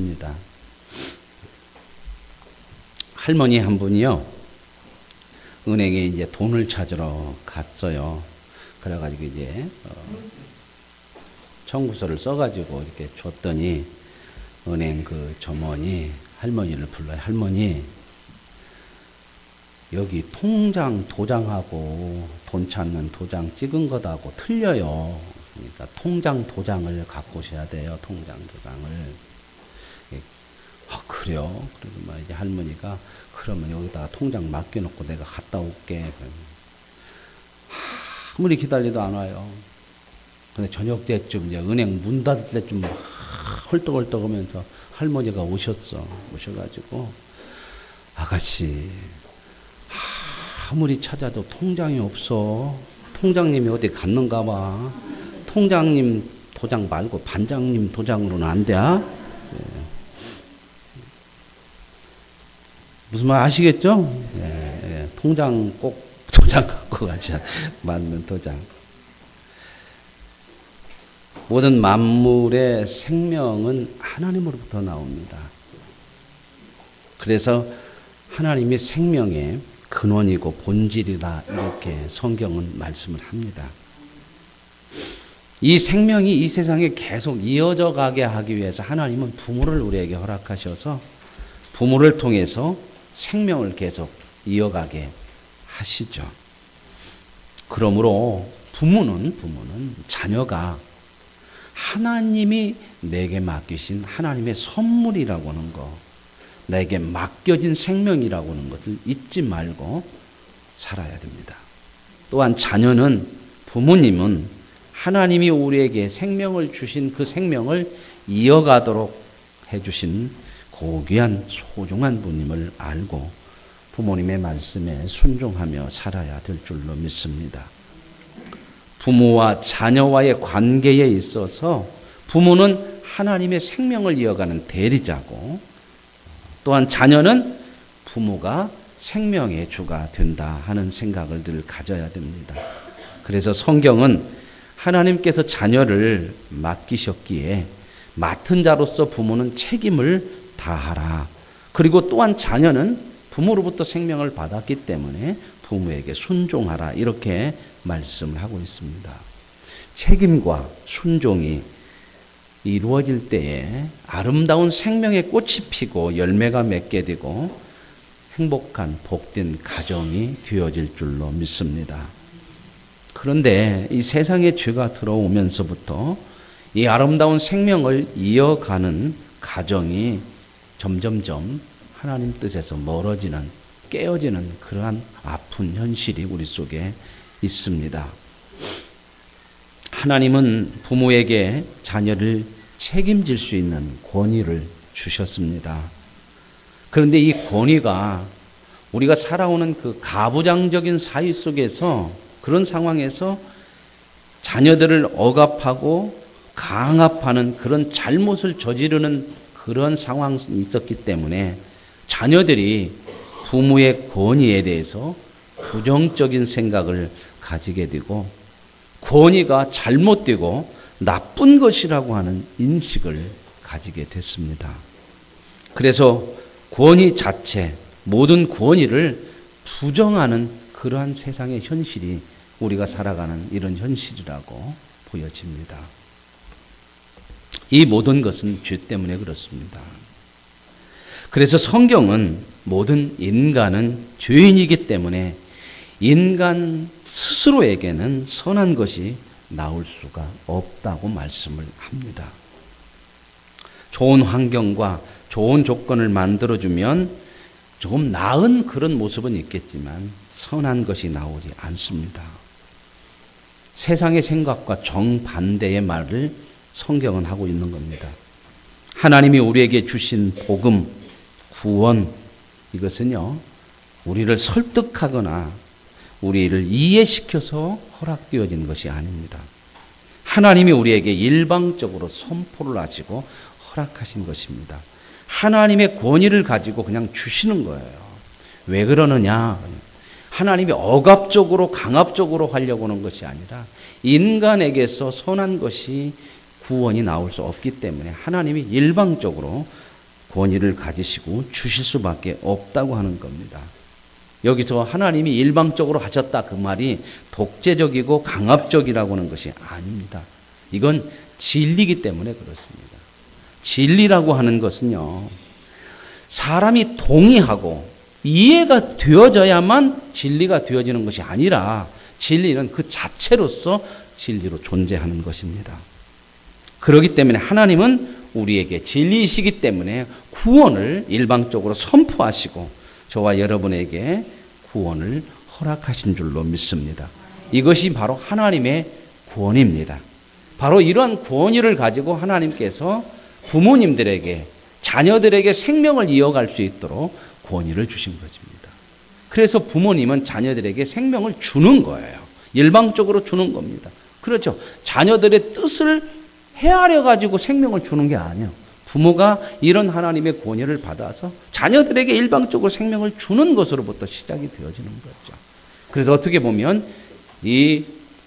입니다. 할머니 한 분이요, 은행에 이제 돈을 찾으러 갔어요. 그래가지고 이제 청구서를 써가지고 이렇게 줬더니 은행 그 점원이 할머니를 불러요. 할머니, 여기 통장 도장하고 돈 찾는 도장 찍은 것하고 틀려요. 그러니까 통장 도장을 갖고 오셔야 돼요. 통장 도장을. 아, 그래요? 그래서 막 이제 할머니가 그러면 여기다가 통장 맡겨놓고 내가 갔다 올게. 아무리 기다려도 안 와요. 근데 저녁 때쯤 이제 은행 문 닫을 때쯤 헐떡헐떡 하면서 할머니가 오셔가지고 아가씨, 아무리 찾아도 통장이 없어. 통장님이 어디 갔는가 봐. 통장님 도장 말고 반장님 도장으로는 안 돼. 무슨 말 아시겠죠? 통장 꼭 도장 갖고 가자. 맞는 도장. 모든 만물의 생명은 하나님으로부터 나옵니다. 그래서 하나님이 생명의 근원이고 본질이다, 이렇게 성경은 말씀을 합니다. 이 생명이 이 세상에 계속 이어져 가게 하기 위해서 하나님은 부모를 우리에게 허락하셔서 부모를 통해서 생명을 계속 이어가게 하시죠. 그러므로 부모는 자녀가 하나님이 내게 맡기신 하나님의 선물이라고 하는 거, 내게 맡겨진 생명이라고 하는 것을 잊지 말고 살아야 됩니다. 또한 자녀는, 부모님은 하나님이 우리에게 생명을 주신 그 생명을 이어가도록 해주신 고귀한 소중한 분임을 알고 부모님의 말씀에 순종하며 살아야 될 줄로 믿습니다. 부모와 자녀와의 관계에 있어서 부모는 하나님의 생명을 이어가는 대리자고, 또한 자녀는 부모가 생명의 주가 된다 하는 생각을 늘 가져야 됩니다. 그래서 성경은 하나님께서 자녀를 맡기셨기에 맡은 자로서 부모는 책임을 다하라. 그리고 또한 자녀는 부모로부터 생명을 받았기 때문에 부모에게 순종하라. 이렇게 말씀을 하고 있습니다. 책임과 순종이 이루어질 때에 아름다운 생명의 꽃이 피고 열매가 맺게 되고 행복한 복된 가정이 되어질 줄로 믿습니다. 그런데 이 세상에 죄가 들어오면서부터 이 아름다운 생명을 이어가는 가정이 점점점 하나님 뜻에서 멀어지는, 깨어지는 그러한 아픈 현실이 우리 속에 있습니다. 하나님은 부모에게 자녀를 책임질 수 있는 권위를 주셨습니다. 그런데 이 권위가 우리가 살아오는 그 가부장적인 사회 속에서, 그런 상황에서 자녀들을 억압하고 강압하는 그런 잘못을 저지르는 그런 상황이 있었기 때문에 자녀들이 부모의 권위에 대해서 부정적인 생각을 가지게 되고 권위가 잘못되고 나쁜 것이라고 하는 인식을 가지게 됐습니다. 그래서 권위 자체, 모든 권위를 부정하는 그러한 세상의 현실이 우리가 살아가는 이런 현실이라고 보여집니다. 이 모든 것은 죄 때문에 그렇습니다. 그래서 성경은 모든 인간은 죄인이기 때문에 인간 스스로에게는 선한 것이 나올 수가 없다고 말씀을 합니다. 좋은 환경과 좋은 조건을 만들어주면 조금 나은 그런 모습은 있겠지만 선한 것이 나오지 않습니다. 세상의 생각과 정반대의 말을 성경은 하고 있는 겁니다. 하나님이 우리에게 주신 복음, 구원, 이것은요, 우리를 설득하거나 우리를 이해시켜서 허락되어진 것이 아닙니다. 하나님이 우리에게 일방적으로 선포를 하시고 허락하신 것입니다. 하나님의 권위를 가지고 그냥 주시는 거예요. 왜 그러느냐? 하나님이 억압적으로 강압적으로 하려고 하는 것이 아니라 인간에게서 선한 것이 구원이 나올 수 없기 때문에 하나님이 일방적으로 권위를 가지시고 주실 수밖에 없다고 하는 겁니다. 여기서 하나님이 일방적으로 하셨다 그 말이 독재적이고 강압적이라고 하는 것이 아닙니다. 이건 진리이기 때문에 그렇습니다. 진리라고 하는 것은요, 사람이 동의하고 이해가 되어져야만 진리가 되어지는 것이 아니라 진리는 그 자체로서 진리로 존재하는 것입니다. 그렇기 때문에 하나님은 우리에게 진리이시기 때문에 구원을 일방적으로 선포하시고 저와 여러분에게 구원을 허락하신 줄로 믿습니다. 이것이 바로 하나님의 구원입니다. 바로 이러한 권위를 가지고 하나님께서 부모님들에게, 자녀들에게 생명을 이어갈 수 있도록 권위를 주신 것입니다. 그래서 부모님은 자녀들에게 생명을 주는 거예요. 일방적으로 주는 겁니다. 그렇죠. 자녀들의 뜻을 헤아려 가지고 생명을 주는 게 아니에요. 부모가 이런 하나님의 권위를 받아서 자녀들에게 일방적으로 생명을 주는 것으로부터 시작이 되어지는 거죠. 그래서 어떻게 보면 이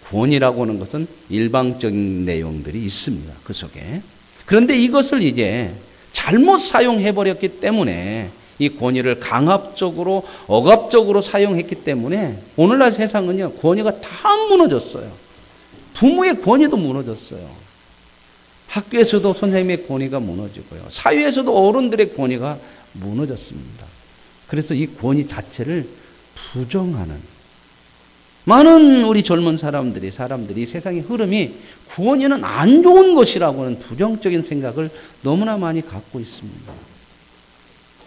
구원이라고 하는 것은 일방적인 내용들이 있습니다. 그 속에. 그런데 이것을 이제 잘못 사용해버렸기 때문에 이 권위를 강압적으로 억압적으로 사용했기 때문에 오늘날 세상은요, 권위가 다 무너졌어요. 부모의 권위도 무너졌어요. 학교에서도 선생님의 권위가 무너지고요. 사회에서도 어른들의 권위가 무너졌습니다. 그래서 이 권위 자체를 부정하는 많은 우리 젊은 사람들이 세상의 흐름이 구원이는 안 좋은 것이라고 하는 부정적인 생각을 너무나 많이 갖고 있습니다.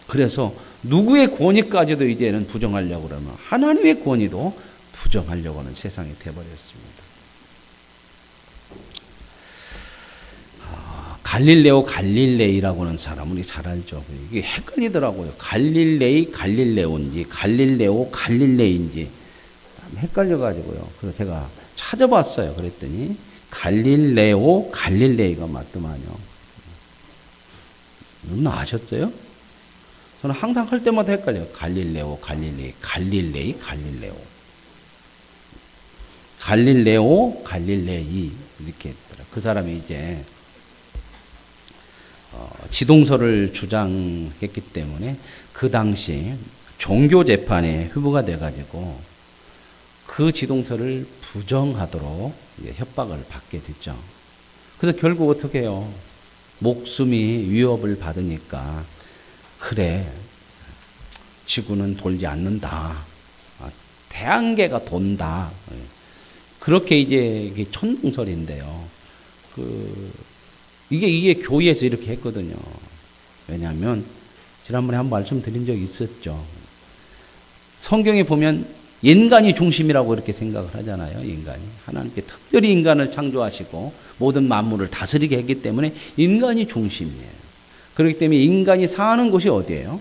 그래서 누구의 권위까지도 이제는 부정하려고 그러면 하나님의 권위도 부정하려고 하는 세상이 되어버렸습니다. 갈릴레오 갈릴레이라고 하는 사람은 우리 잘 알죠. 이게 헷갈리더라고요. 갈릴레오인지 갈릴레오 갈릴레이인지 헷갈려가지고요. 그래서 제가 찾아봤어요. 그랬더니 갈릴레오 갈릴레이가 맞더만요. 여러분 아셨어요? 저는 항상 할 때마다 헷갈려요. 갈릴레오 갈릴레이 갈릴레이 갈릴레오 갈릴레오 갈릴레이 이렇게 했더라. 그 사람이 이제 지동설을 주장했기 때문에 그 당시 종교 재판에 후보가 돼가지고 그 지동설을 부정하도록 협박을 받게 됐죠. 그래서 결국 어떻게 해요? 목숨이 위협을 받으니까 그래, 지구는 돌지 않는다. 태양계가 돈다. 그렇게 이제 천동설인데요. 이게 교회에서 이렇게 했거든요. 왜냐하면 지난번에 한 번 말씀드린 적이 있었죠. 성경에 보면 인간이 중심이라고 이렇게 생각을 하잖아요. 인간이 하나님께 특별히 인간을 창조하시고 모든 만물을 다스리게 했기 때문에 인간이 중심이에요. 그렇기 때문에 인간이 사는 곳이 어디예요?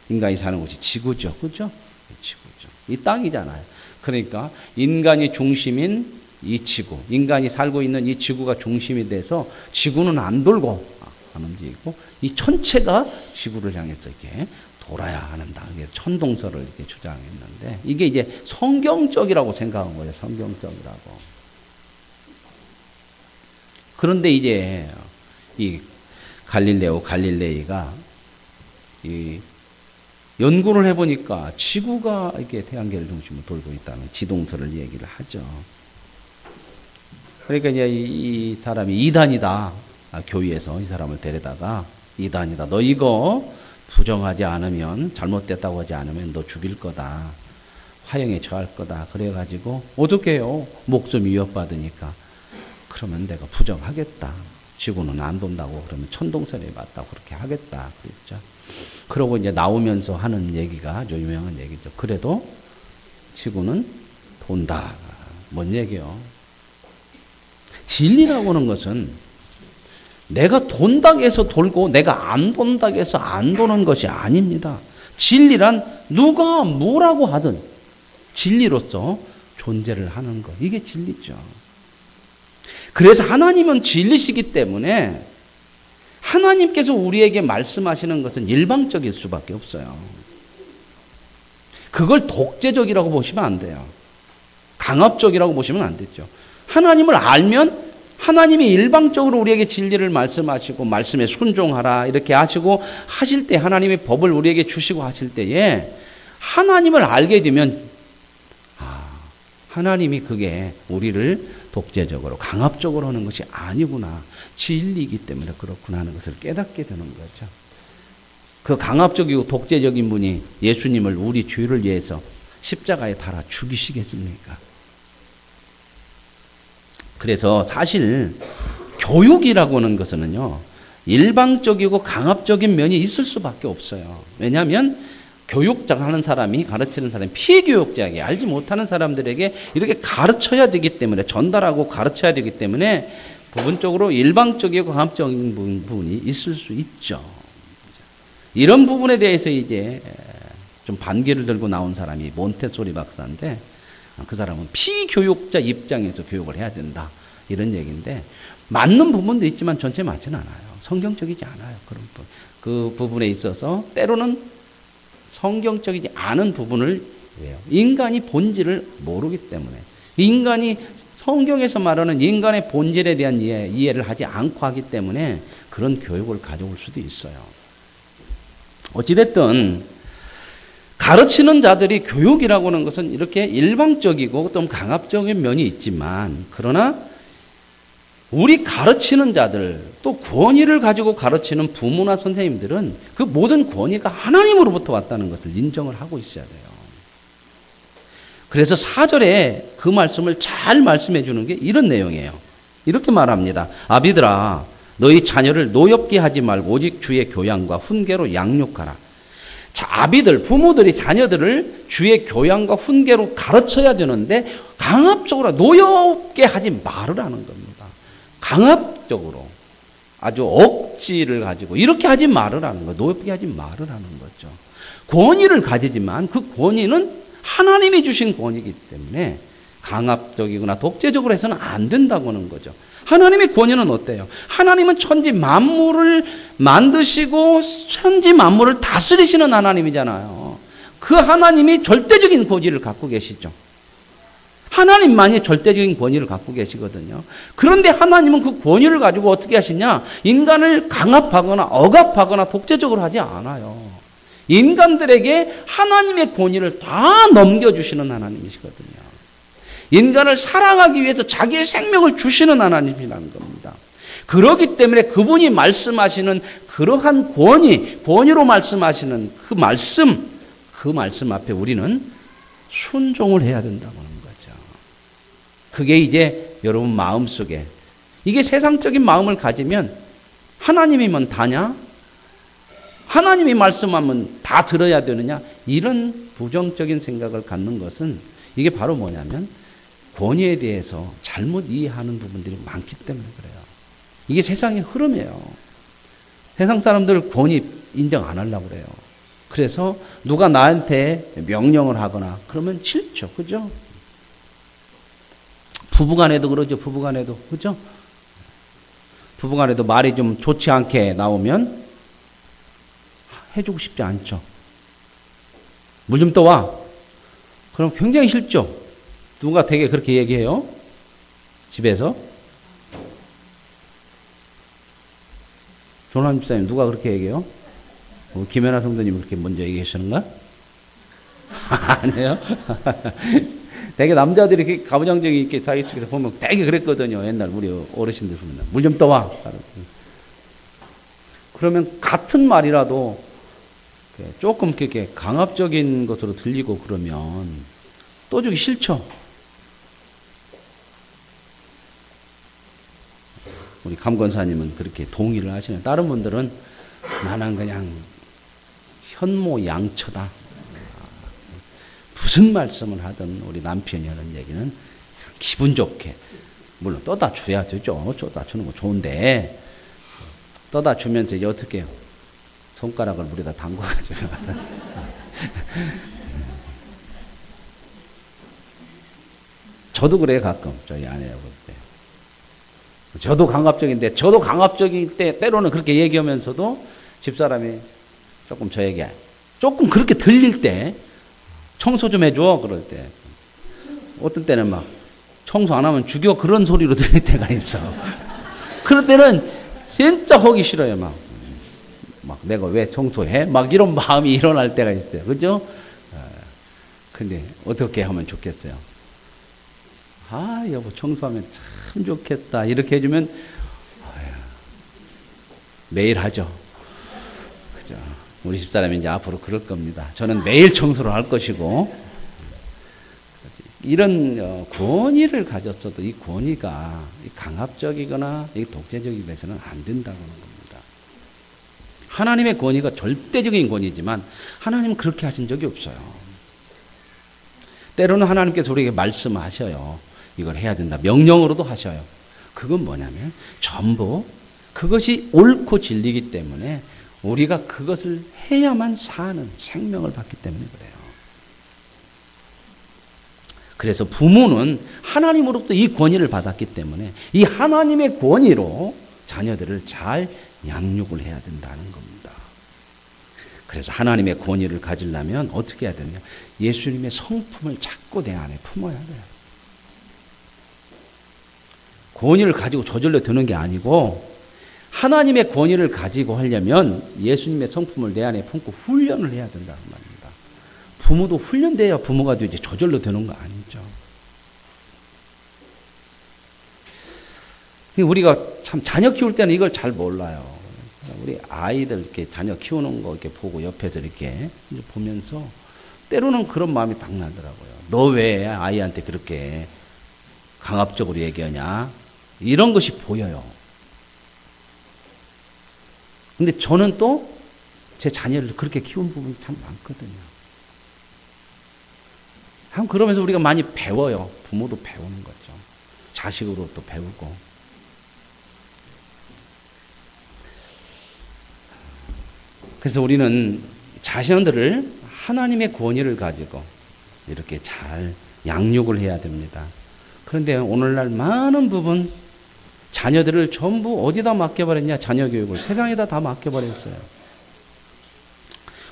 인간이 사는 곳이 지구죠. 그렇죠? 지구죠. 이 땅이잖아요. 그러니까 인간이 중심인 이 지구, 인간이 살고 있는 이 지구가 중심이 돼서 지구는 안 돌고 안 움직이고 이 전체가 지구를 향해서 이렇게 돌아야 한다. 천동설을 이렇게 주장했는데 이게 이제 성경적이라고 생각한 거예요. 성경적이라고. 그런데 이제 이 갈릴레오 갈릴레이가 이 연구를 해보니까 지구가 이렇게 태양계를 중심으로 돌고 있다는 지동설을 얘기를 하죠. 그러니까 이제 이 사람이 이단이다. 교회에서 이 사람을 데려다가 이단이다. 너 이거 부정하지 않으면, 잘못됐다고 하지 않으면 너 죽일 거다. 화형에 처할 거다. 그래가지고 어떻게 해요? 목숨 위협받으니까. 그러면 내가 부정하겠다. 지구는 안 돈다고 그러면 천동설에 맞다고 그렇게 하겠다. 그랬죠. 그러고 이제 나오면서 하는 얘기가 아주 유명한 얘기죠. 그래도 지구는 돈다. 뭔 얘기요? 진리라고 하는 것은 내가 돈다고 해서 돌고 내가 안 돈다고 해서 안 도는 것이 아닙니다. 진리란 누가 뭐라고 하든 진리로서 존재를 하는 것. 이게 진리죠. 그래서 하나님은 진리시기 때문에 하나님께서 우리에게 말씀하시는 것은 일방적일 수밖에 없어요. 그걸 독재적이라고 보시면 안 돼요. 강압적이라고 보시면 안 되죠. 하나님을 알면 하나님이 일방적으로 우리에게 진리를 말씀하시고 말씀에 순종하라 이렇게 하시고 하실 때 하나님의 법을 우리에게 주시고 하실 때에 하나님을 알게 되면 하나님이 그게 우리를 독재적으로 강압적으로 하는 것이 아니구나. 진리이기 때문에 그렇구나 하는 것을 깨닫게 되는 거죠. 그 강압적이고 독재적인 분이 예수님을 우리 죄를 위해서 십자가에 달아 죽이시겠습니까? 그래서 사실 교육이라고 하는 것은요, 일방적이고 강압적인 면이 있을 수밖에 없어요. 왜냐하면 교육자 하는 사람이, 가르치는 사람이 피교육자에게, 알지 못하는 사람들에게 이렇게 가르쳐야 되기 때문에, 전달하고 가르쳐야 되기 때문에 부분적으로 일방적이고 강압적인 부분이 있을 수 있죠. 이런 부분에 대해서 이제 좀 반기를 들고 나온 사람이 몬테소리 박사인데, 그 사람은 피교육자 입장에서 교육을 해야 된다, 이런 얘기인데, 맞는 부분도 있지만 전체 맞지는 않아요. 성경적이지 않아요. 그런 부분. 그 부분에 있어서 때로는 성경적이지 않은 부분을, 왜요? 인간이 본질을 모르기 때문에, 인간이 성경에서 말하는 인간의 본질에 대한 이해를 하지 않고 하기 때문에 그런 교육을 가져올 수도 있어요. 어찌됐든 가르치는 자들이 교육이라고 하는 것은 이렇게 일방적이고 좀 강압적인 면이 있지만, 그러나 우리 가르치는 자들, 또 권위를 가지고 가르치는 부모나 선생님들은 그 모든 권위가 하나님으로부터 왔다는 것을 인정을 하고 있어야 돼요. 그래서 4절에 그 말씀을 잘 말씀해 주는 게 이런 내용이에요. 이렇게 말합니다. 아비들아, 너희 자녀를 노엽게 하지 말고 오직 주의 교양과 훈계로 양육하라. 자, 아비들, 부모들이 자녀들을 주의 교양과 훈계로 가르쳐야 되는데 강압적으로 노엽게 하지 말으라는 겁니다. 강압적으로 아주 억지를 가지고 이렇게 하지 말으라는 거, 노엽게 하지 말으라는 거죠. 권위를 가지지만 그 권위는 하나님이 주신 권위이기 때문에 강압적이거나 독재적으로 해서는 안 된다고 하는 거죠. 하나님의 권위는 어때요? 하나님은 천지 만물을 만드시고 천지 만물을 다스리시는 하나님이잖아요. 그 하나님이 절대적인 권위를 갖고 계시죠. 하나님만이 절대적인 권위를 갖고 계시거든요. 그런데 하나님은 그 권위를 가지고 어떻게 하시냐? 인간을 강압하거나 억압하거나 독재적으로 하지 않아요. 인간들에게 하나님의 권위를 다 넘겨주시는 하나님이시거든요. 인간을 사랑하기 위해서 자기의 생명을 주시는 하나님이라는 겁니다. 그렇기 때문에 그분이 말씀하시는 그러한 권위로 말씀하시는 그 말씀 앞에 우리는 순종을 해야 된다고 하는 거죠. 그게 이제 여러분 마음속에, 이게 세상적인 마음을 가지면 하나님이면 다냐? 하나님이 말씀하면 다 들어야 되느냐? 이런 부정적인 생각을 갖는 것은 이게 바로 뭐냐면 권위에 대해서 잘못 이해하는 부분들이 많기 때문에 그래요. 이게 세상의 흐름이에요. 세상 사람들 권위 인정 안 하려고 그래요. 그래서 누가 나한테 명령을 하거나 그러면 싫죠. 그죠? 부부간에도 그러죠. 부부간에도. 그죠? 부부간에도 말이 좀 좋지 않게 나오면 해주고 싶지 않죠. 물 좀 떠와. 그럼 굉장히 싫죠. 누가 되게 그렇게 얘기해요? 집에서? 조남 집사님 누가 그렇게 얘기해요? 김연아 성도님이 그렇게 먼저 얘기하시는가? 아니에요? 되게 남자들이 이렇게 가부장적이 있게 자기 속에서 보면 되게 그랬거든요. 옛날 우리 어르신들 보면. 물 좀 떠와. 그러면 같은 말이라도 조금 이렇게 강압적인 것으로 들리고 그러면 떠주기 싫죠. 우리 감권사님은 그렇게 동의를 하시네요. 다른 분들은 나는 그냥 현모양처다. 무슨 말씀을 하든 우리 남편이 하는 얘기는 기분 좋게, 물론 떠다 줘야 되죠. 떠다 주는 거 좋은데, 떠다 주면서 이제 어떻게 해요? 손가락을 물에다 담궈가지고. 저도 그래요, 가끔. 저희 아내하고 볼 때. 저도 강압적인데, 저도 강압적일 때, 때로는 그렇게 얘기하면서도 집사람이 조금 저에게, 조금 그렇게 들릴 때, 청소 좀 해줘. 그럴 때. 어떤 때는 막, 청소 안 하면 죽여 그런 소리로 들릴 때가 있어. 그럴 때는 진짜 하기 싫어요. 막 내가 왜 청소해? 막 이런 마음이 일어날 때가 있어요. 그죠? 근데 어떻게 하면 좋겠어요? 아, 여보 청소하면 참 좋겠다. 이렇게 해주면 매일 하죠. 그죠? 우리 집사람이 이제 앞으로 그럴 겁니다. 저는 매일 청소를 할 것이고, 이런 권위를 가졌어도 이 권위가 강압적이거나 독재적이 돼서는 안 된다고 하는 겁니다. 하나님의 권위가 절대적인 권위지만 하나님은 그렇게 하신 적이 없어요. 때로는 하나님께서 우리에게 말씀하셔요. 이걸 해야 된다. 명령으로도 하셔요. 그건 뭐냐면 전부 그것이 옳고 진리이기 때문에 우리가 그것을 해야만 사는 생명을 받기 때문에 그래요. 그래서 부모는 하나님으로부터 이 권위를 받았기 때문에 이 하나님의 권위로 자녀들을 잘 양육을 해야 된다는 겁니다. 그래서 하나님의 권위를 가지려면 어떻게 해야 되느냐? 예수님의 성품을 자꾸 내 안에 품어야 돼요. 권위를 가지고 저절로 드는 게 아니고 하나님의 권위를 가지고 하려면 예수님의 성품을 내 안에 품고 훈련을 해야 된다는 말입니다. 부모도 훈련돼야 부모가 되지 저절로 되는 거 아니죠. 우리가 참 자녀 키울 때는 이걸 잘 몰라요. 우리 아이들 이렇게 자녀 키우는 거 이렇게 보고 옆에서 이렇게 보면서 때로는 그런 마음이 딱 나더라고요. 너 왜 아이한테 그렇게 강압적으로 얘기하냐? 이런 것이 보여요. 근데 저는 또 제 자녀를 그렇게 키운 부분이 참 많거든요. 참 그러면서 우리가 많이 배워요. 부모도 배우는 거죠. 자식으로 또 배우고. 그래서 우리는 자신들을 하나님의 권위를 가지고 이렇게 잘 양육을 해야 됩니다. 그런데 오늘날 많은 부분 자녀들을 전부 어디다 맡겨버렸냐? 자녀 교육을 세상에다 다 맡겨버렸어요.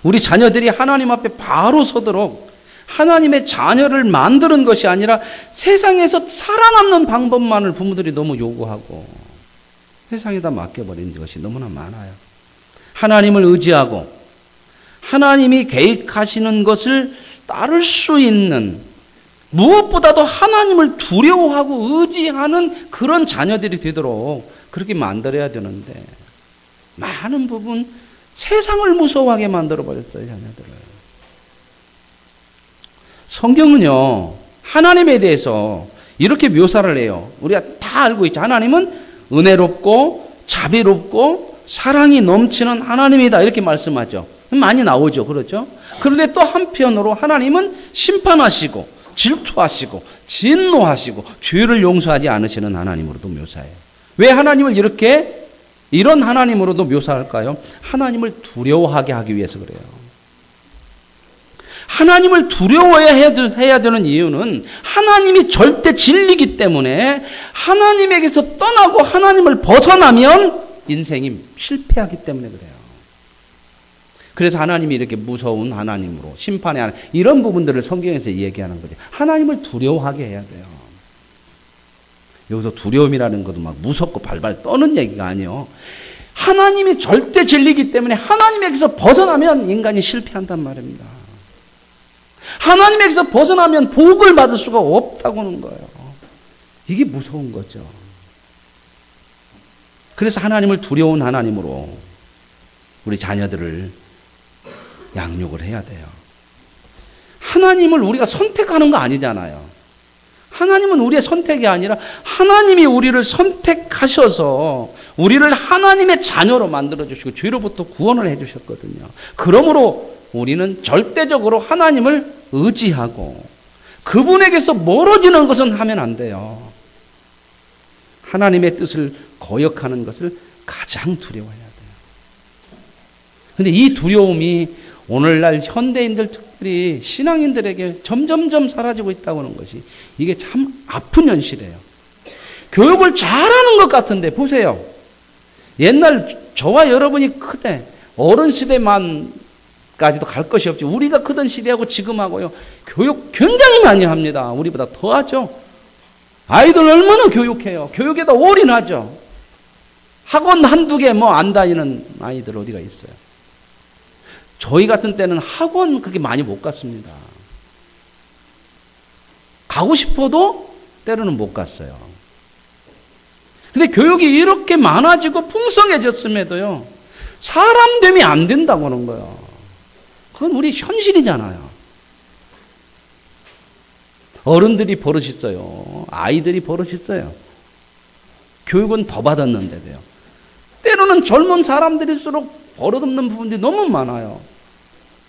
우리 자녀들이 하나님 앞에 바로 서도록 하나님의 자녀를 만드는 것이 아니라 세상에서 살아남는 방법만을 부모들이 너무 요구하고 세상에다 맡겨버린 것이 너무나 많아요. 하나님을 의지하고 하나님이 계획하시는 것을 따를 수 있는, 무엇보다도 하나님을 두려워하고 의지하는 그런 자녀들이 되도록 그렇게 만들어야 되는데 많은 부분 세상을 무서워하게 만들어버렸어요. 자녀들을. 성경은요 하나님에 대해서 이렇게 묘사를 해요. 우리가 다 알고 있죠. 하나님은 은혜롭고 자비롭고 사랑이 넘치는 하나님이다 이렇게 말씀하죠. 많이 나오죠. 그렇죠? 그런데 또 한편으로 하나님은 심판하시고 질투하시고 진노하시고 죄를 용서하지 않으시는 하나님으로도 묘사해요. 왜 하나님을 이렇게 이런 하나님으로도 묘사할까요? 하나님을 두려워하게 하기 위해서 그래요. 하나님을 두려워해야 되는 이유는 하나님이 절대 진리이기 때문에 하나님에게서 떠나고 하나님을 벗어나면 인생이 실패하기 때문에 그래요. 그래서 하나님이 이렇게 무서운 하나님으로 심판의 하나님 이런 부분들을 성경에서 얘기하는 거죠. 하나님을 두려워하게 해야 돼요. 여기서 두려움이라는 것도 막 무섭고 발발 떠는 얘기가 아니에요. 하나님이 절대 진리이기 때문에 하나님에게서 벗어나면 인간이 실패한단 말입니다. 하나님에게서 벗어나면 복을 받을 수가 없다고 하는 거예요. 이게 무서운 거죠. 그래서 하나님을 두려운 하나님으로 우리 자녀들을 양육을 해야 돼요. 하나님을 우리가 선택하는 거 아니잖아요. 하나님은 우리의 선택이 아니라 하나님이 우리를 선택하셔서 우리를 하나님의 자녀로 만들어주시고 죄로부터 구원을 해주셨거든요. 그러므로 우리는 절대적으로 하나님을 의지하고 그분에게서 멀어지는 것은 하면 안 돼요. 하나님의 뜻을 거역하는 것을 가장 두려워해야 돼요. 그런데 이 두려움이 오늘날 현대인들 특별히 신앙인들에게 점점점 사라지고 있다고 하는 것이 이게 참 아픈 현실이에요. 교육을 잘하는 것 같은데 보세요. 옛날 저와 여러분이 크대 어른 시대만까지도 갈 것이 없지. 우리가 크던 시대하고 지금하고요 교육 굉장히 많이 합니다. 우리보다 더 하죠. 아이들 얼마나 교육해요. 교육에다 올인하죠. 학원 한두 개 뭐 안 다니는 아이들 어디가 있어요. 저희 같은 때는 학원 그렇게 많이 못 갔습니다. 가고 싶어도 때로는 못 갔어요. 근데 교육이 이렇게 많아지고 풍성해졌음에도요, 사람 됨이 안 된다고 하는 거예요. 그건 우리 현실이잖아요. 어른들이 버릇이 있어요. 아이들이 버릇이 있어요. 교육은 더 받았는데도요. 때로는 젊은 사람들일수록 버릇없는 부분들이 너무 많아요.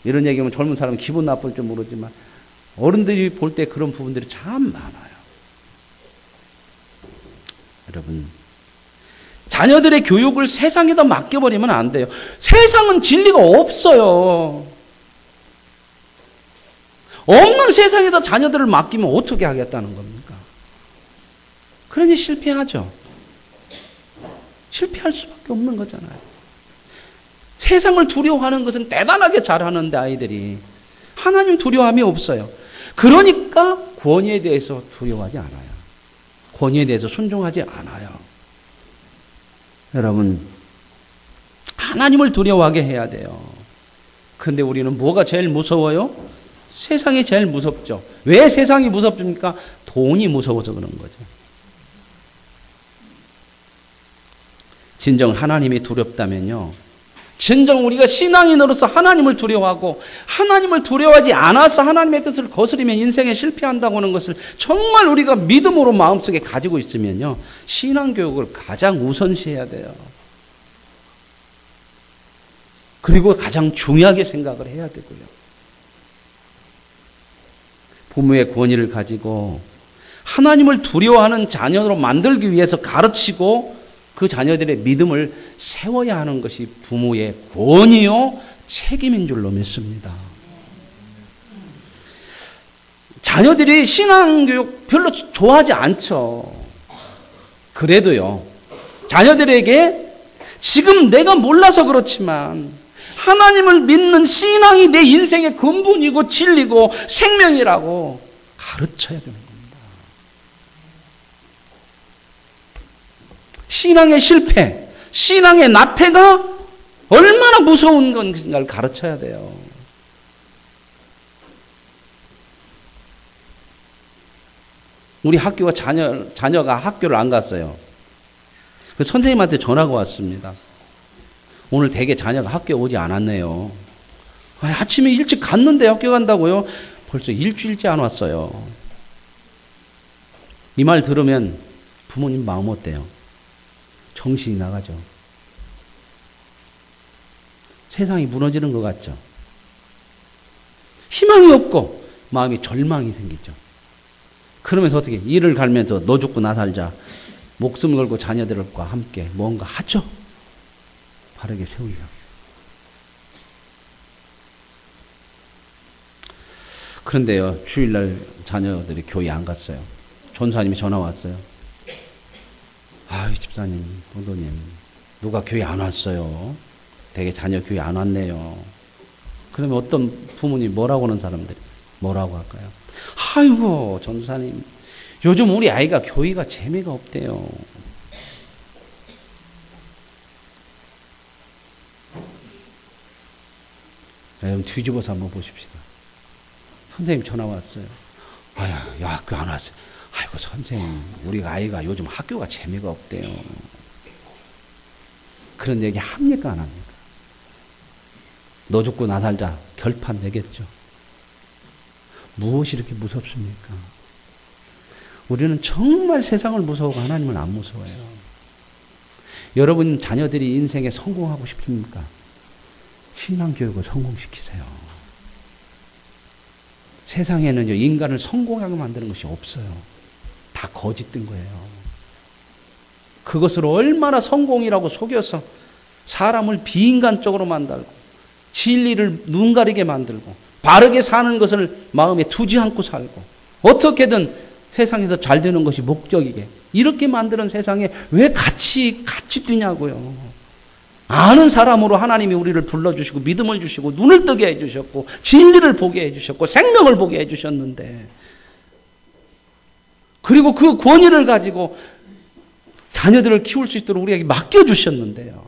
이런 얘기하면 젊은 사람은 기분 나쁠 줄 모르지만 어른들이 볼 때 그런 부분들이 참 많아요. 여러분, 자녀들의 교육을 세상에다 맡겨버리면 안 돼요. 세상은 진리가 없어요. 없는 세상에다 자녀들을 맡기면 어떻게 하겠다는 겁니까? 그러니 실패하죠. 실패할 수밖에 없는 거잖아요. 세상을 두려워하는 것은 대단하게 잘하는데 아이들이 하나님 두려움이 없어요. 그러니까 권위에 대해서 두려워하지 않아요. 권위에 대해서 순종하지 않아요. 여러분, 하나님을 두려워하게 해야 돼요. 그런데 우리는 뭐가 제일 무서워요? 세상이 제일 무섭죠. 왜 세상이 무섭습니까? 돈이 무서워서 그런 거죠. 진정 하나님이 두렵다면요, 진정 우리가 신앙인으로서 하나님을 두려워하고 하나님을 두려워하지 않아서 하나님의 뜻을 거스리면 인생에 실패한다고 하는 것을 정말 우리가 믿음으로 마음속에 가지고 있으면요, 신앙교육을 가장 우선시해야 돼요. 그리고 가장 중요하게 생각을 해야 되고요. 부모의 권위를 가지고 하나님을 두려워하는 자녀로 만들기 위해서 가르치고 그 자녀들의 믿음을 세워야 하는 것이 부모의 권위요 책임인 줄로 믿습니다. 자녀들이 신앙교육 별로 좋아하지 않죠. 그래도요, 자녀들에게 지금 내가 몰라서 그렇지만 하나님을 믿는 신앙이 내 인생의 근본이고 진리고 생명이라고 가르쳐야 되는 겁니다. 신앙의 실패, 신앙의 나태가 얼마나 무서운 건가를 가르쳐야 돼요. 우리 학교가 자녀가 학교를 안 갔어요. 그 선생님한테 전화가 왔습니다. 오늘 되게 자녀가 학교에 오지 않았네요. 아침에 일찍 갔는데 학교 간다고요? 벌써 일주일째 안 왔어요. 이 말 들으면 부모님 마음 어때요? 정신이 나가죠. 세상이 무너지는 것 같죠. 희망이 없고 마음이 절망이 생기죠. 그러면서 어떻게 일을 갈면서 너 죽고 나 살자, 목숨을 걸고 자녀들과 함께 뭔가 하죠. 바르게 세우려고. 그런데요, 주일날 자녀들이 교회 안 갔어요. 전사님이 전화 왔어요. 아, 집사님, 성도님, 누가 교회 안 왔어요. 되게 자녀 교회 안 왔네요. 그러면 어떤 부모님 뭐라고 하는 사람들이 뭐라고 할까요? 아이고, 전사님, 요즘 우리 아이가 교회가 재미가 없대요. 여러분, 뒤집어서 한번 보십시다. 선생님 전화 왔어요. 야, 학교 안 왔어요. 아이고, 선생님, 우리 아이가 요즘 학교가 재미가 없대요. 그런 얘기 합니까, 안 합니까? 너 죽고 나 살자 결판 내겠죠. 무엇이 이렇게 무섭습니까? 우리는 정말 세상을 무서워하고 하나님을 안 무서워해요. 여러분 자녀들이 인생에 성공하고 싶습니까? 신앙교육을 성공시키세요. 세상에는요, 인간을 성공하게 만드는 것이 없어요. 다 거짓된 거예요. 그것을 얼마나 성공이라고 속여서 사람을 비인간적으로 만들고 진리를 눈 가리게 만들고 바르게 사는 것을 마음에 두지 않고 살고 어떻게든 세상에서 잘 되는 것이 목적이게 이렇게 만드는 세상에 왜 같이 뛰냐고요. 아는 사람으로 하나님이 우리를 불러주시고 믿음을 주시고 눈을 뜨게 해주셨고 진리를 보게 해주셨고 생명을 보게 해주셨는데 그리고 그 권위를 가지고 자녀들을 키울 수 있도록 우리에게 맡겨주셨는데요.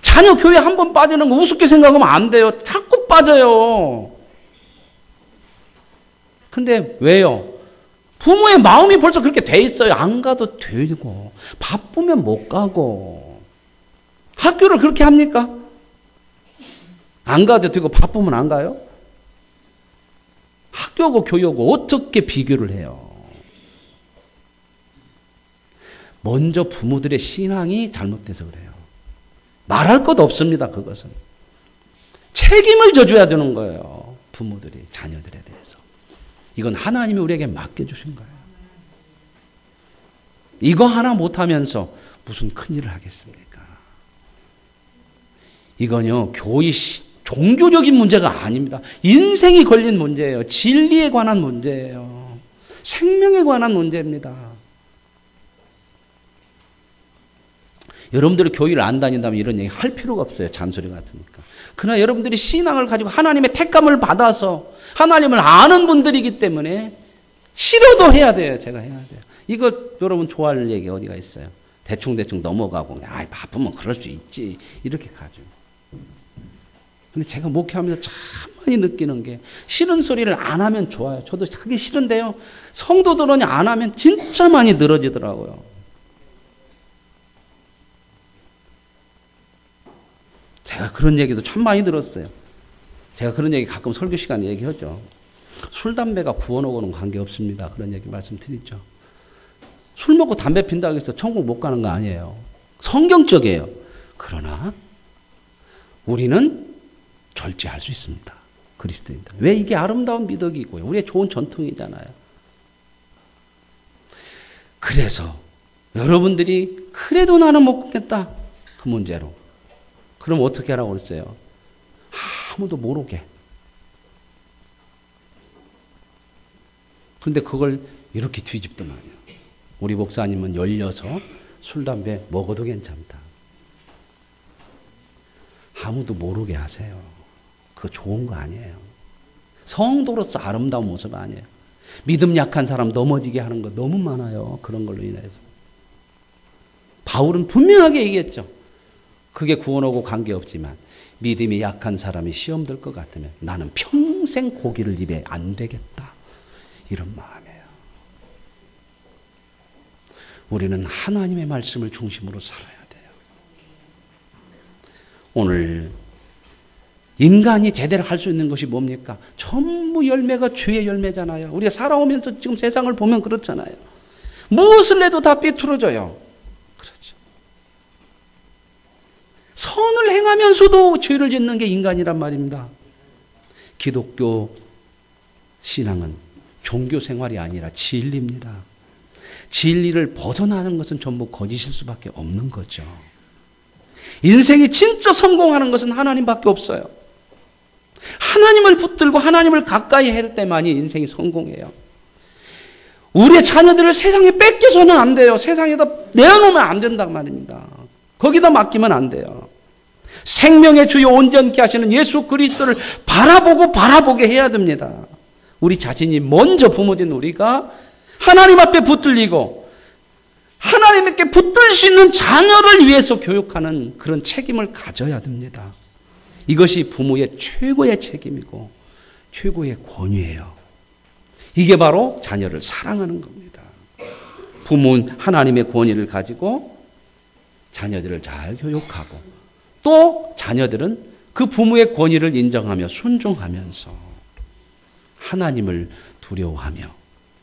자녀 교회 한 번 빠지는 거 우습게 생각하면 안 돼요. 자꾸 빠져요. 근데 왜요? 부모의 마음이 벌써 그렇게 돼 있어요. 안 가도 되고, 바쁘면 못 가고. 학교를 그렇게 합니까? 안 가도 되고 바쁘면 안 가요? 학교고 교육고 어떻게 비교를 해요? 먼저 부모들의 신앙이 잘못돼서 그래요. 말할 것 없습니다. 그것은. 책임을 져줘야 되는 거예요. 부모들이 자녀들에 대해서. 이건 하나님이 우리에게 맡겨주신 거예요. 이거 하나 못하면서 무슨 큰일을 하겠습니까? 이건요, 종교적인 문제가 아닙니다. 인생이 걸린 문제예요. 진리에 관한 문제예요. 생명에 관한 문제입니다. 여러분들이 교회를 안 다닌다면 이런 얘기 할 필요가 없어요. 잔소리 같으니까. 그러나 여러분들이 신앙을 가지고 하나님의 택감을 받아서 하나님을 아는 분들이기 때문에 싫어도 해야 돼요. 제가 해야 돼요. 이거 여러분 좋아할 얘기 어디가 있어요? 대충대충 넘어가고 바쁘면 그럴 수 있지. 이렇게 가죠. 근데 제가 목회하면서 참 많이 느끼는 게 싫은 소리를 안 하면 좋아요. 저도 하기 싫은데요. 성도들은 안 하면 진짜 많이 늘어지더라고요. 제가 그런 얘기도 참 많이 들었어요. 제가 그런 얘기 가끔 설교 시간에 얘기하죠. 술, 담배가 구원하고는 관계없습니다. 그런 얘기 말씀드리죠. 술 먹고 담배 핀다고 해서 천국 못 가는 거 아니에요. 성경적이에요. 그러나 우리는 절제할 수 있습니다. 그리스도입니다. 왜? 이게 아름다운 미덕이고요. 우리의 좋은 전통이잖아요. 그래서 여러분들이 그래도 나는 못 끊겠다. 그 문제로. 그럼 어떻게 하라고 그랬어요? 아무도 모르게. 근데 그걸 이렇게 뒤집더만요. 우리 목사님은 열려서 술, 담배 먹어도 괜찮다. 아무도 모르게 하세요. 그거 좋은 거 아니에요. 성도로서 아름다운 모습 아니에요. 믿음 약한 사람 넘어지게 하는 거 너무 많아요. 그런 걸로 인해서. 바울은 분명하게 얘기했죠. 그게 구원하고 관계없지만 믿음이 약한 사람이 시험 들 것 같으면 나는 평생 고기를 입에 안 대겠다. 이런 마음이에요. 우리는 하나님의 말씀을 중심으로 살아야 돼요. 오늘 인간이 제대로 할 수 있는 것이 뭡니까? 전부 열매가 죄의 열매잖아요. 우리가 살아오면서 지금 세상을 보면 그렇잖아요. 무엇을 해도 다 삐뚤어져요. 그렇죠. 선을 행하면서도 죄를 짓는 게 인간이란 말입니다. 기독교 신앙은 종교 생활이 아니라 진리입니다. 진리를 벗어나는 것은 전부 거짓일 수밖에 없는 거죠. 인생이 진짜 성공하는 것은 하나님밖에 없어요. 하나님을 붙들고 하나님을 가까이 할 때만이 인생이 성공해요. 우리의 자녀들을 세상에 뺏겨서는 안 돼요. 세상에다 내어놓으면 안 된단 말입니다. 거기다 맡기면 안 돼요. 생명의 주요 온전케 하시는 예수 그리스도를 바라보게 해야 됩니다. 우리 자신이 먼저 부모된 우리가 하나님 앞에 붙들리고 하나님께 붙들 수 있는 자녀를 위해서 교육하는 그런 책임을 가져야 됩니다. 이것이 부모의 최고의 책임이고 최고의 권위예요. 이게 바로 자녀를 사랑하는 겁니다. 부모는 하나님의 권위를 가지고 자녀들을 잘 교육하고 또 자녀들은 그 부모의 권위를 인정하며 순종하면서 하나님을 두려워하며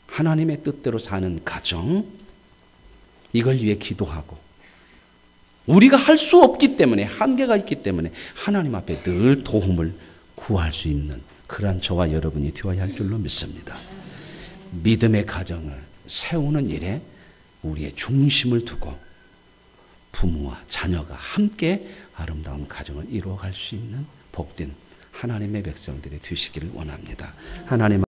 하나님의 뜻대로 사는 가정, 이걸 위해 기도하고 우리가 할 수 없기 때문에 한계가 있기 때문에 하나님 앞에 늘 도움을 구할 수 있는 그러한 저와 여러분이 되어야 할 줄로 믿습니다. 믿음의 가정을 세우는 일에 우리의 중심을 두고 부모와 자녀가 함께 아름다운 가정을 이루어갈 수 있는 복된 하나님의 백성들이 되시기를 원합니다. 하나님